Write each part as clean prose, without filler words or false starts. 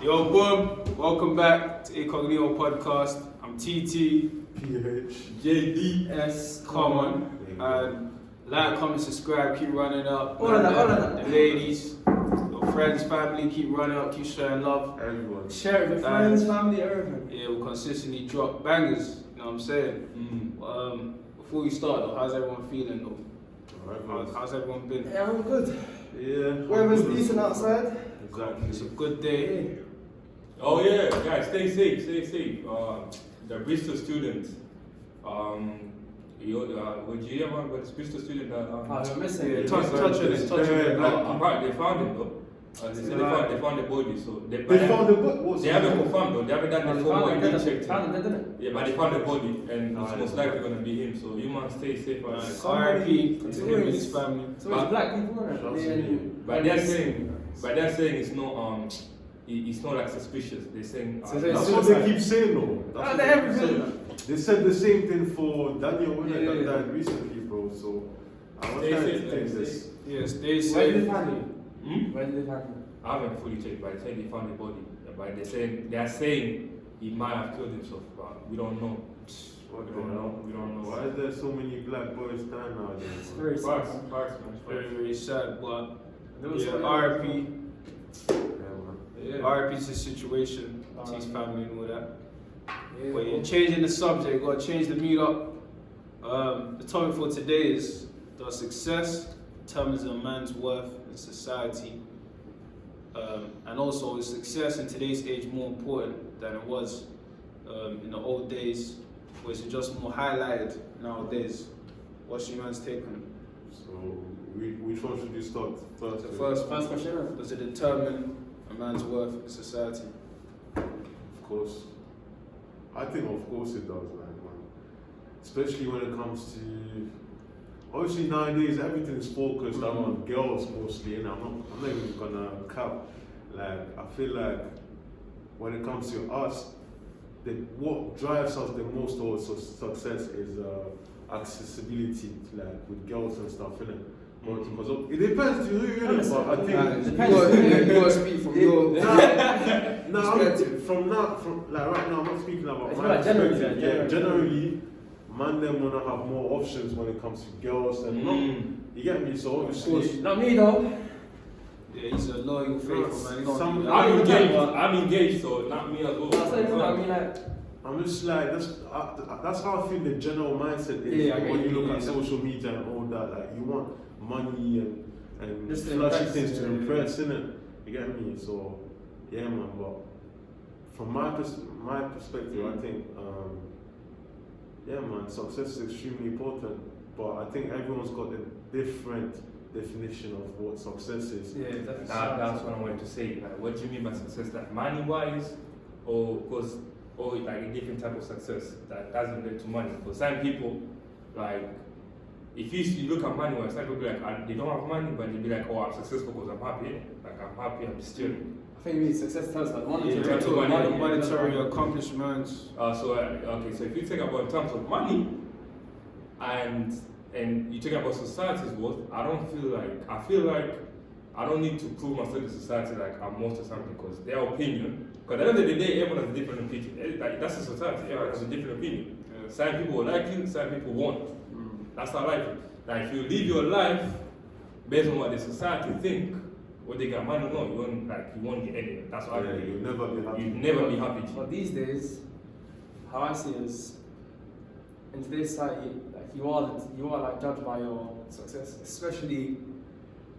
Yo, boom! Welcome back to Incognito podcast. I'm TT, PH, JDS, Common, and like, comment, subscribe, keep running up. All of that. The ladies, your friends, family, keep running up, keep sharing love. everyone. Share it with friends, family, everything. Yeah, we'll consistently drop bangers. You know what I'm saying? Before we start, though, how's everyone feeling though? How's everyone been? Yeah, I'm good. Yeah. Weather's decent outside. Exactly. It's a good day. Oh yeah, guys, stay safe. The Bristol students, would you hear about the Bristol student that? You're missing Yeah, it. touch on it. They found him though. They said they found the body. So They found the book. They haven't confirmed though. They haven't done the formal ID check. Found it, didn't it? Yeah, but they found the body, and it's most likely gonna be him. So you must stay safe. RIP to him and his family. So it's black people, isn't it? But they're saying it's not it's not like suspicious. They're saying So That's what they keep saying though. That's what they keep saying. They said the same thing for Daniel Winner that died recently, bro. So I want to take this. Yes, they Where did say. they find him? Where did they find him? I haven't fully checked, but they said they found the body. But they are saying he might have killed himself, but we don't know. We don't know. Why is there so many black boys dying nowadays? It's man? very sad. Facts, man. Very, very sad, but There was yeah, RIP. RIP is the situation, to his family and all that. But yeah, changing the subject, got to change the mood up. The topic for today is, does success determines a man's worth in society? And also, is success in today's age more important than it was in the old days? Or is it just more highlighted nowadays? What's your man's take on it? So which one should you start first? The with? first question. does it determine a man's worth in society? Of course. I think of course it does, like, man. Especially when it comes to, obviously nowadays everything is focused around girls mostly, and I'm not even gonna cap. Like, I feel like when it comes to us, what drives us the most towards success is accessibility, like with girls and stuff, innit? Because it depends to who you're in, but I think You gotta speak from your perspective. from right now, I'm not speaking about It's my like generally, perspective. yeah, Generally, man, them wanna have more options when it comes to girls and not. You get me? So obviously, Not me though. Yeah, he's a loyal, faithful man. He don't Some- do that. I'm engaged, so not me as well. I mean, like, I'm just like that's how I feel the general mindset is. Yeah, I get when you you, look yeah. at social media and all that, like you want money and Just to flashy impress, things to yeah. impress, innit? You get me? So yeah, man. But from my perspective, I think yeah, man, success is extremely important. But I think everyone's got a different definition of what success is. yeah, definitely. That's what I wanted to say. Like, what do you mean by success? Like money-wise, or like a different type of success that doesn't relate to money? Because some people, like, if you look at money-wise, some people like they don't have money, but they be like, oh, I'm successful because I'm happy. Like I'm happy, I'm still. I think maybe success tells like monetary. Yeah, terms of monetary accomplishments. Okay, so if you think about in terms of money, and you think about society's worth, I feel like I don't need to prove myself to society like I'm worth or something, because their opinion. Because at the end of the day, everyone has a different opinion. Like, that's a society. Everyone has a different opinion. Yeah. Some people will like you, some people won't. That's how life is. Like if you live your life based on what the society think, whether they got money or not, you won't get anywhere. That's what I Yeah, believe. you'll never be happy. You'll never be happy. But these days, how I see it is, in today's society, like you are like judged by your success, especially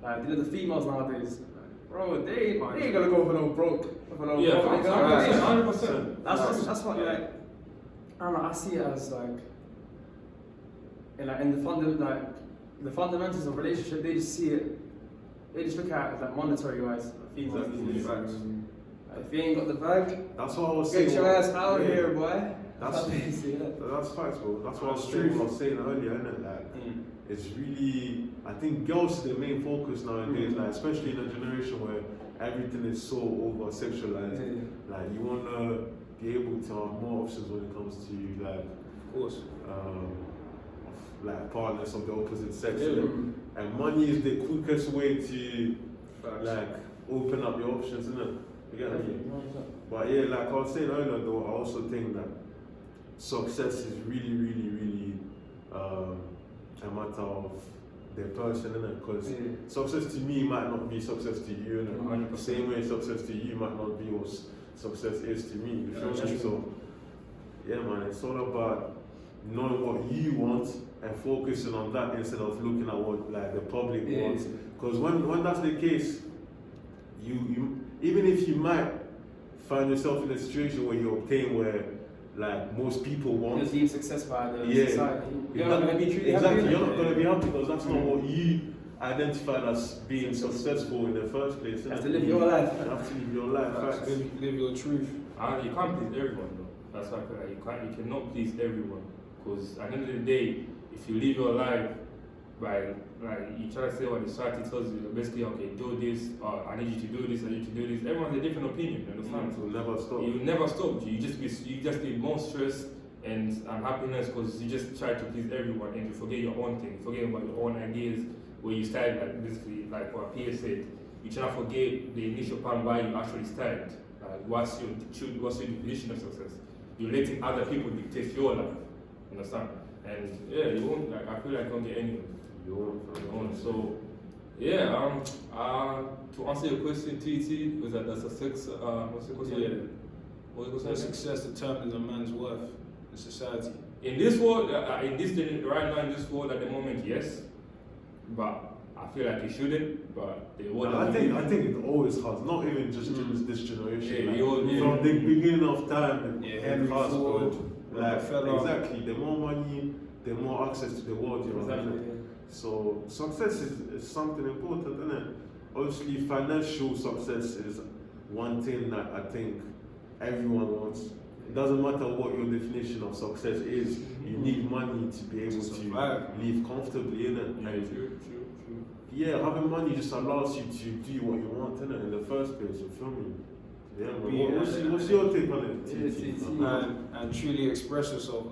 like the females nowadays. Bro, they ain't gonna go for no broke. For no Yeah, broke. 100%. That's what like I don't know. I see it as like in the fundamentals of relationship. They just see it. They just look at it like monetary wise. Females these days. Like, if you ain't got the bag, That's what I was saying. get your ass out of Yeah. here, boy. That's how they see it. That's facts, bro. That's what I was That's saying. true. I was saying earlier, innit? Like, it's really. I think girls are the main focus nowadays. Like, especially in a generation where everything is so over sexualized. Like, you wanna be able to have more options when it comes to like, Of course. like partners of the opposite sex. Yeah. And money is the quickest way to Facts. like open up your options, isn't it? You get me? But yeah, like I was saying earlier though, I also think that success is really, really, really a matter of the person, innit? Because success to me might not be success to you, innit? The same way success to you might not be what success is to me. You feel me? So yeah, man, it's all about knowing what you want and focusing on that instead of looking at what like the public wants. Because when that's the case, you even if you might find yourself in a situation where you obtain where like most people want, You're deemed success by the society. You're You're not going to be truly exactly, happy. you're not going to be happy because that's not what you identified as being successful in the first place. You have to live your life. You have to live your life. Facts. Live your truth. You can't please everyone though. That's why I feel like you cannot please everyone. Because at the end of the day, if you live your life by like you try to say what the society tells you, basically okay, do this, I need you to do this, I need you to do this. Everyone has a different opinion, you understand? It will never stop. You will never stop. You just be more stress and unhappiness because you just try to please everyone and you forget your own thing, forget about your own ideas where you started, like basically like what Pierre said, you try to forget the initial part why you actually started. Like what's your definition of success? You're letting other people dictate your life. Understand? And yeah, you won't like I feel like I don't get anywhere. You won't. So yeah, to answer your question, TT, was that the success what's the question? Yeah. What's the So question? success determines a man's worth in society. In this world, right now in this world at the moment, yes. But I feel like it shouldn't, but the world I think it always has, not even just this generation. Yeah, from the beginning of time, Henry it has, Ford, bro. Like Rockefeller. exactly, the more money, the more access to the world you have. Exactly. So success is something important, isn't it? Obviously, financial success is one thing that I think everyone wants. It doesn't matter what your definition of success is. You need money to be able to live comfortably, innit? True. Yeah, having money just allows you to do what you want, innit? In the first place, you feel me? Yeah, man. What's your take on it? And truly express yourself.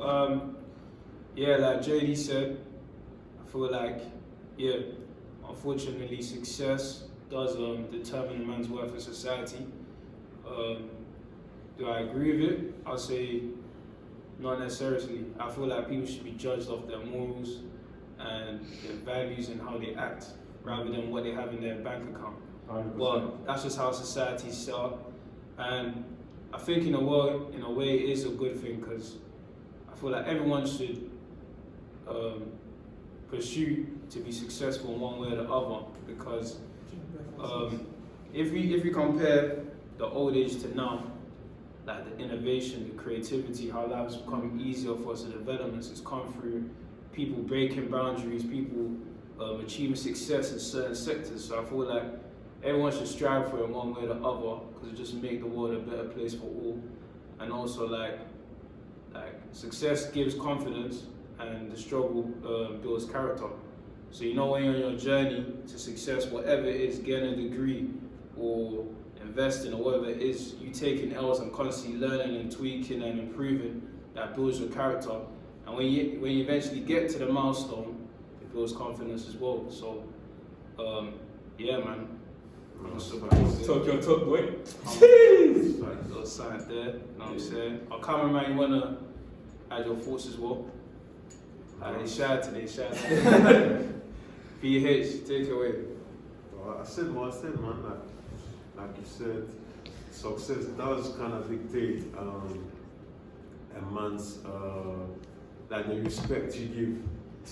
Yeah, like JD said, I feel like, yeah, unfortunately, success does determine a man's worth in society. Do I agree with it? I'll say not necessarily. I feel like people should be judged off their morals and their values and how they act, rather than what they have in their bank account. 100%. But that's just how society's set up. And I think in a way it is a good thing, because I feel like everyone should pursue to be successful in one way or the other, because if we compare the old age to now, like the innovation, the creativity, how life's become easier for us, the developments has come through people breaking boundaries, people achieving success in certain sectors. So I feel like everyone should strive for it in one way or the other, because it just make the world a better place for all. And also like success gives confidence, and the struggle builds character. So you know when you're on your journey to success, whatever it is, getting a degree or investing or whatever it is, you taking L's and constantly learning and tweaking and improving, that builds your character. And when you eventually get to the milestone, it builds confidence as well. So yeah, man. Talk your talk, boy. Little side there, you know what I'm saying? Our cameraman, you wanna add your thoughts as well? They shy today. PH, take it away. Well, I said what I said, man. Like you said, success does kind of dictate a man's like the respect you give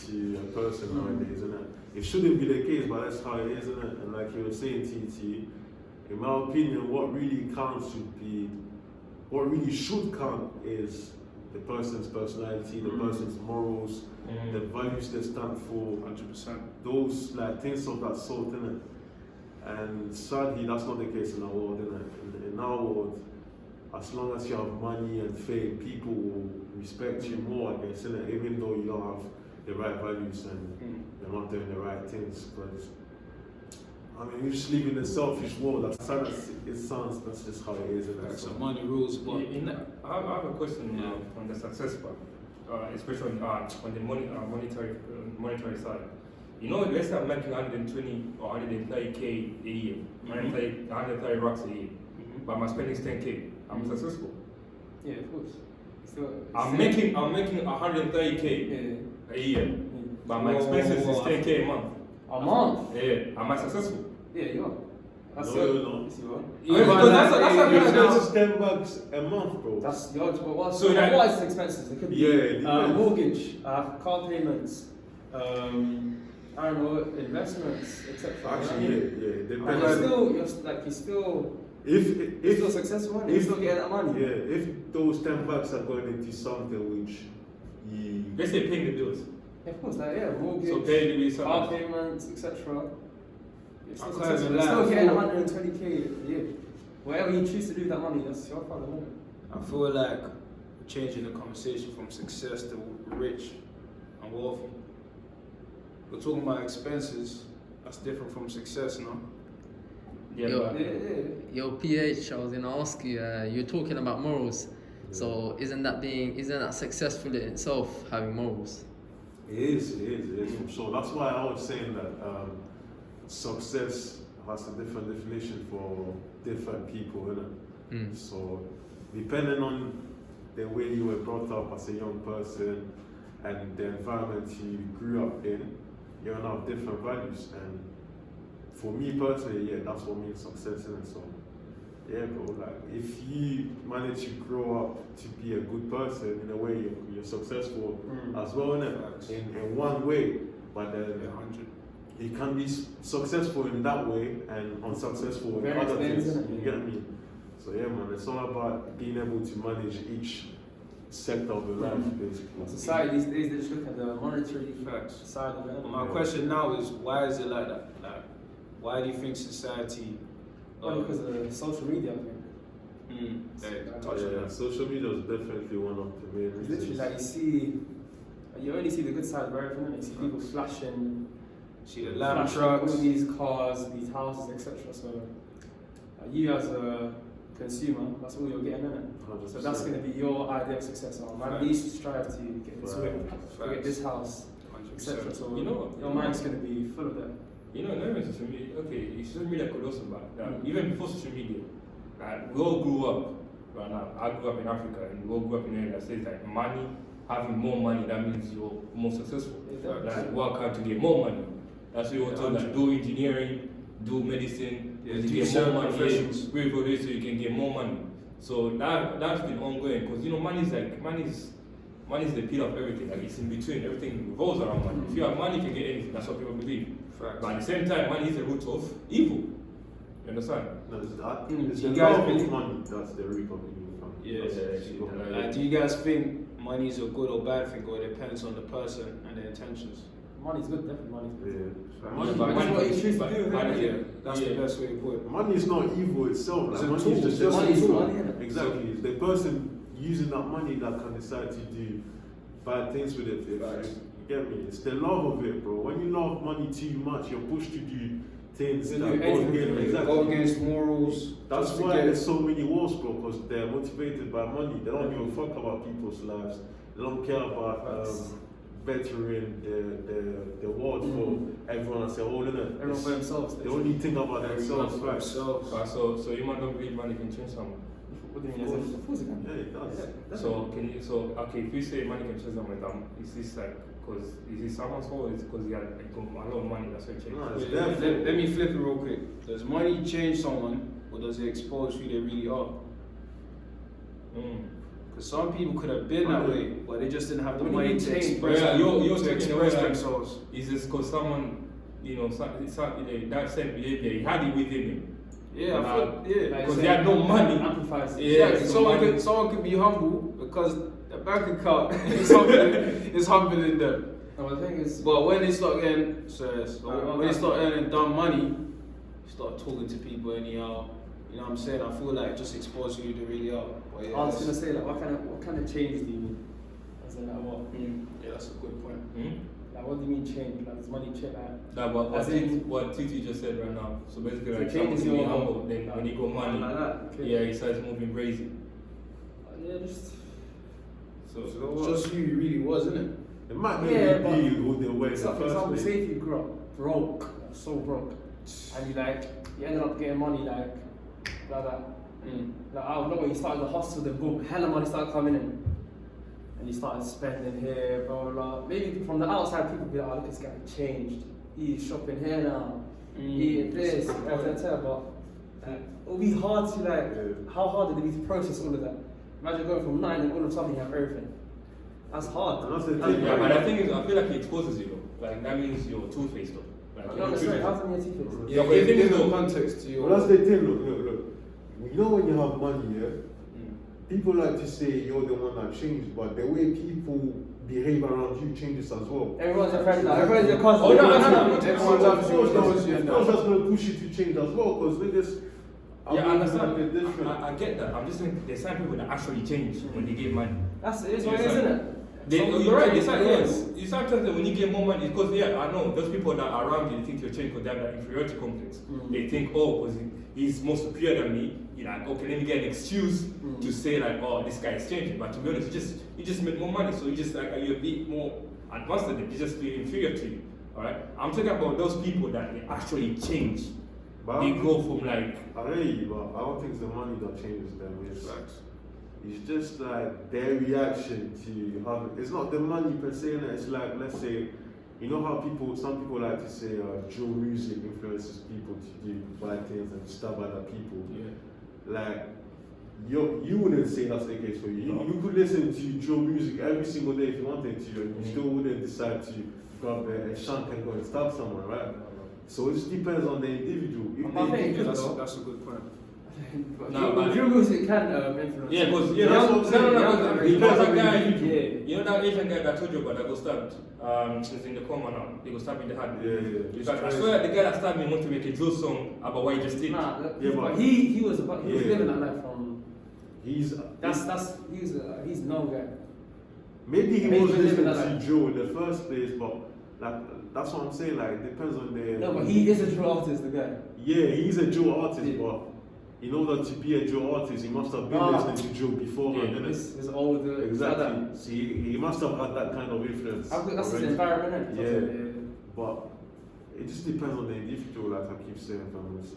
to a person nowadays, isn't it? It shouldn't be the case, but that's how it is, isn't it? And like you were saying, TT, in my opinion, what really should count is the person's personality, the person's morals, the values they stand for, 100%. those like things of that sort, innit? And sadly, that's not the case in our world, innit? In our world, as long as you have money and fame, people will respect you more, I guess, innit? Even though you don't have the right values and you're not doing the right things. Because I mean, we just live in a selfish world. As sad as it sounds, that's just how it is, innit? So money rules, but I have a question on the success part, especially on the monetary side. You know, let's say I'm making 120 or 130k a year, 130 racks a year. but my spending is 10k. I'm successful. Yeah, of course. Still, I'm making 130k Yeah. a year, but my expenses is 10k a month. A month? Yeah, am I successful? Yeah, you are. That's No, it. you're not. Yes, you are. Yeah, Because but that's like, what Your I'm expenses is $10 a month, bro. That's your but what, So that- what is expenses? It could be Yeah, it depends. mortgage, car payments, I don't know, investments, etc. Actually, yeah, it And depends. you're still If successful, and you're still getting that money. yeah, if those $10 are going into something which you Let's say paying the bills. Of course, like mortgage, So pay the bills, car something. payments, etc. You're I still can't successful. even You're still lie, getting I 120k a year. Whatever you choose to do with that money, that's your problem, isn't it? I feel like changing the conversation from success to rich and wealthy. We're talking about expenses. That's different from success, no? Yeah, Yo. but Yo, PH, I was gonna ask you. You're talking about morals. So isn't that successful in itself, having morals? It is for sure. That's why I was saying that success has a different definition for different people, innit? So depending on the way you were brought up as a young person and the environment you grew up in, you're gonna have different values. And for me personally, yeah, that's what means success, innit? So yeah, bro, like if you manage to grow up to be a good person in a way you're successful as well, innit? In one way, but then 100. you can be successful in that way and unsuccessful in Very other things. expensive, You yeah. get me? So yeah, man, it's all about being able to manage each sector of your life, basically. Society these days, they just look at the monetary Facts. side of it. My question now is, why is it like that? Like, why do you think society? Well, because of the social media thing. Touch on Yeah, that. social media is definitely one of the main It's reasons. literally like you only see the good side of everything, and you see people flashing, See the lamb flashing trucks. all these cars, these houses, etc. So you as a consumer, that's all you're getting in it. So that's going to be your idea of success. So man, Facts. needs to strive to get this whip, to get this house, 100%. etc. So You know what? your mind's going to be full of that. you know, not even social media. Okay, social media could also back. Even before social media, we all grew up. Right now, I grew up in Africa, and we all grew up in area that says that money, having more money, that means you're more successful. Like work hard to get more money. That's why you were told that do engineering, do medicine, Yeah, to do get certain more money. professions. Pray for this so you can get more money. So that's been ongoing because you know money is the pillar of everything. Like it's in between. Everything revolves around money. If you have money, you can get anything. That's what people believe. Facts. But at the same time, money is the root of evil. You understand? No, it's You the guys love believe- of money that's the root of evil. Yes. Yeah. Like, do you guys think money is a good or bad thing, or it depends on the person and their intentions? Money's good, definitely money's good. Yeah. Money, Money, but what you choose to do with it. Yeah, that's the best way to put it. money is not evil itself. It's Like, a money tool. is just Just a money is tool. money, innit? Exactly. The person using that money that can decide to do bad things with it. Facts. You get me? It's the love of it, bro. When you love money too much, you're pushed to do things To that do go anything. against. Exactly. Go against morals. That's just to why get- there's so many wars, bro, because they're motivated by money. They don't give a fuck about people's lives. They don't care about bettering the world for everyone as a whole, innit? Everyone for themselves. They only think about themselves, for right? themselves. So you might not believe money can change someone. What do you mean? Of course it can. Yeah, it does. So okay, if you say money can change someone, is this like because is it someone's fault? Or is it because he had like, a lot of money that's why it changed? No, it's Let, therefore. let me flip it real quick. Does money change someone, or does it expose who they really are? Because some people could have been that way, but they just didn't have the What do you money mean to change? express, Yeah, you're to taking express away, like, themselves. Is this because someone, you know, that same behavior, he had it within him? Yeah, I feel, yeah. Like Because say, he had no money. Amplifies it. Yeah, Exactly. so money- Someone could be humble because the bank account is humbling them. No, the thing is, But when they start getting serious, or No, when they no. start earning dumb money, you start talking to people anyhow. You know what I'm saying? I feel like just expose who they really are. But yeah, I was that's, gonna say like, what kind of change do you mean? As in like what? yeah, that's a good point. Like what do you mean change? Like does money change? Like, That As in- what Titi just said right now. So basically, So like change someone is can be your- humble, then when he got money, like that. Okay. yeah, he starts moving crazy. Yeah, just So It's just who you really was, isn't it? It might not Yeah, even be who they were in it's the like, for example, first say place. if you grew up broke, so broke, and you ended up getting money like that. Like out of nowhere, you started the hostel, then boom, hella money started coming in. And you started spending here, blah, blah, blah. Maybe from the outside, people be like, oh, look, this guy changed. He's shopping here now, eating this, but it'll be hard to how hard would it be to process all of that? Imagine going from 9 and all of a sudden you have everything. That's hard. And that's the thing, Yeah, but the thing is, I feel like it exposes you though. Like that means you're two-faced though. Like, You understand? How's that your two-faced? Yeah, but but the thing is there's no though- context to your. Well, that's the thing. Look. You know when you have money, yeah. People like to say you're the one that changed, but the way people behave around you changes as well. Everyone's your friend now. Everyone's your cousin. Oh, no. Everyone loves you. Knows you Of and course, that. that's going to push you to change as well, because niggas. Yeah, I understand. A bit different. I get that. I'm just saying there's some people that actually change when they get money. That's it. It's what it is, isn't it? You're right. It's like yes. You sometimes when you get more money, because I know those people that are around you, they think you're changed because they have that inferiority complex. They think, oh, because he's more superior than me. You're like, okay, let me get an excuse to say like, oh, this guy is changing. But to be honest, you just make more money, so you just like you're a bit more advanced than them. You just feel inferior to you. All right. I'm talking about those people that they actually change. But They go from like. I hear you, but I don't think it's the money that changes them. It's just like their reaction to having. It's not the money per se. It's like, let's say, you know how some people like to say Joe music influences people to do bad things and stab other people. Yeah. Like, you wouldn't say that's the case for you. You could listen to Joe music every single day if you wanted to, and you still wouldn't decide to grab a shank and go and stab someone, right? So it just depends on the individual. If I think they- That's a good point. But your music can influence. Yeah, because that's what I'm saying. that guy, Yeah. you know that Asian guy that I told you about that got stabbed. He's in the coma now. He got stabbed in the heart. Yeah. In fact, I swear the guy that stabbed me wanted to make a drill song about what he just did. Nah, Yeah, but but- he was Yeah. living that life from. He's He's no guy. maybe he Maybe was he lived listening that to Joe in the first place, but like that's what I'm saying. Like it depends on the. No, but he is a true artist, the guy. Yeah, he's a Joe artist, Yeah. but in order to be a Joe artist, he must have been Nah. listening to Joe beforehand, innit? His older. Exactly. See, he must have had that kind of influence. I think that's his already. environment. Yeah. But it just depends on the individual, like I keep saying, fellas.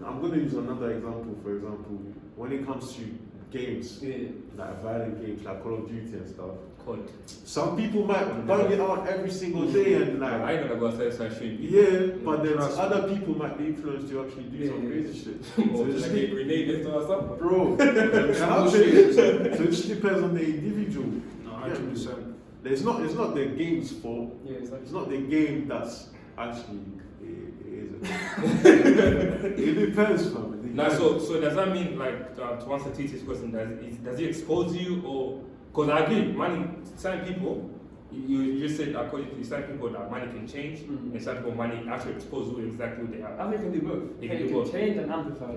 I'm going to use another example. For example, when it comes to games, Yeah. like violent games, like Call of Duty and stuff. Called. Some people might bang it out every single day and like. I ain't gonna go outside so I should be. Yeah, but then Trust me. other people might be influenced to actually do some Yeah. crazy shit. Or it just just like a grenade this or something. Bro, so it just depends on the individual. No, 100%. It's not the game's fault. Yeah, it's like. It's not the game that's actually it isn't. It depends, fam. It Now, depends. so does that mean like to answer TT's question? Does it expose you or? Because I agree, money. Some people, you just said according to some people that money can change, and some people money actually expose you exactly what they have. I think it can do both. It It can do can both. change and amplify.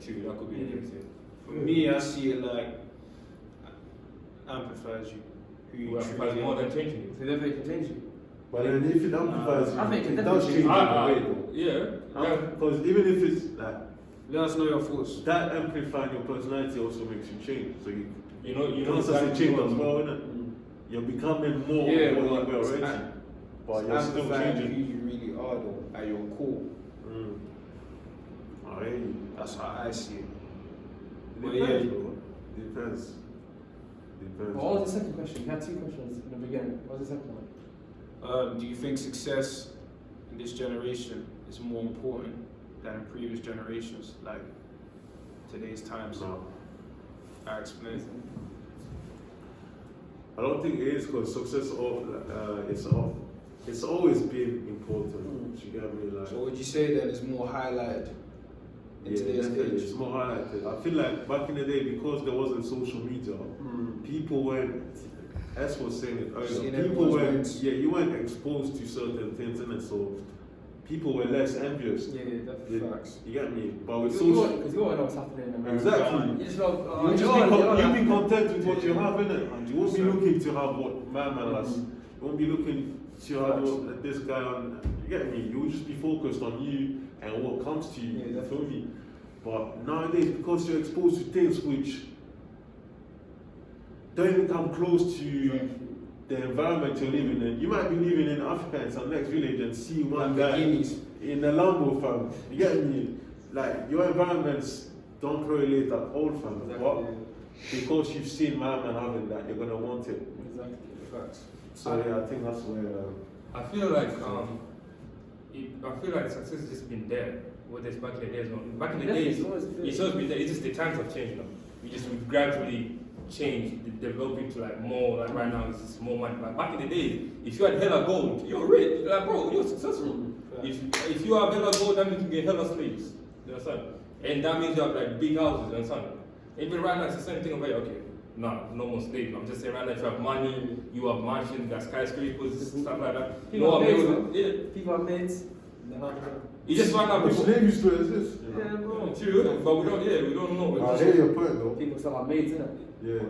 True, that could be the case. For me, I see it like amplifies you. Who you Well, truly amplifies more are. than changing you. So therefore it can change you. But then if it amplifies, I think it it does definitely change in a way though. Yeah. Because even if it's like Let us know your thoughts. that amplifying your personality also makes you change. So You know it's a exactly change what- as well, innit? You're becoming more Yeah, of what well, you were it's already. But It's you're still amplifying changing. who you really are, though, at your core. I hear you. That's how I see it. It Well, depends, yeah. bro. Depends. Depends. What was the second question? You had two questions in the beginning. What was the second one? Do you think success in this generation is more important than in previous generations, like today's times? No. I explained. I don't think it is because success it's always been important. You get me? Like, So would you say that it's more highlighted in today's definitely, age? it's more highlighted. I feel like back in the day, because there wasn't social media, people weren't. As was saying it Seeing earlier, people everyone's weren't. wins. Yeah, you weren't exposed to certain things, innit? So people were less envious. Yeah, that's You, facts. you get me? But with Because social, you already know what's happening in America. Exactly. You just love. you just be content with what you have, innit? And you won't be looking to have what my man has. You won't be looking to have what this guy on. You get me? You will just be focused on you and what comes to you. Yeah, You feel me? But nowadays, because you're exposed to things which don't even come close to the environment you're living in. You might be living in Africa in some next village and see one guy Lamborghinis. in a Lambo, fam. You get me? Like, your environment's don't correlate at all, fam. Exactly. But because you've seen my man having that, you're gonna want it. Exactly. Facts. So yeah, I think that's where. I feel like success has just been there. Whether it's back in the days, back in the Definitely, days, it's always been. it's always been there. It's just the times have changed now. We've gradually changed, developing to like more. Like right now, it's just more money. But back in the days, if you had hella gold, you're rich. Like bro, you're successful. If you have hella gold, that means you can get hella slaves. You understand? And that means you have like big houses. You understand? Even right now, it's the same thing over here. Okay, no more slaves. I'm just saying right now, if you have money, you have mansions, you got skyscrapers, stuff like that. People have mates, man. Yeah. People have mates. You just find out But people. slavery still exists. You know? Yeah, bro. True, but we don't know. I hear your point though. People still have mates, innit? Yeah,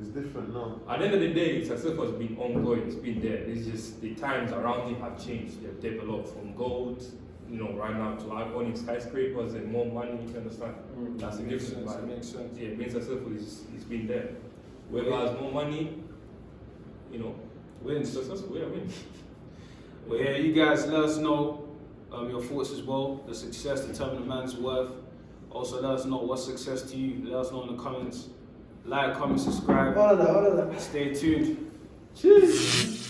it's different now. At the end of the day, success has been ongoing. It's been there. It's just the times around it have changed. They've developed from gold, right now to owning skyscrapers and more money. You can understand? That's the Makes difference. sense. But Makes sense. yeah, being successful it's been there. Whoever has more money, Wins. successful. Yeah, wins. Well, yeah, you guys let us know your thoughts as well. The success determine a man's worth. Also, let us know what's success to you. Let us know in the comments. Like, comment, subscribe. All of that. Stay tuned. Cheers.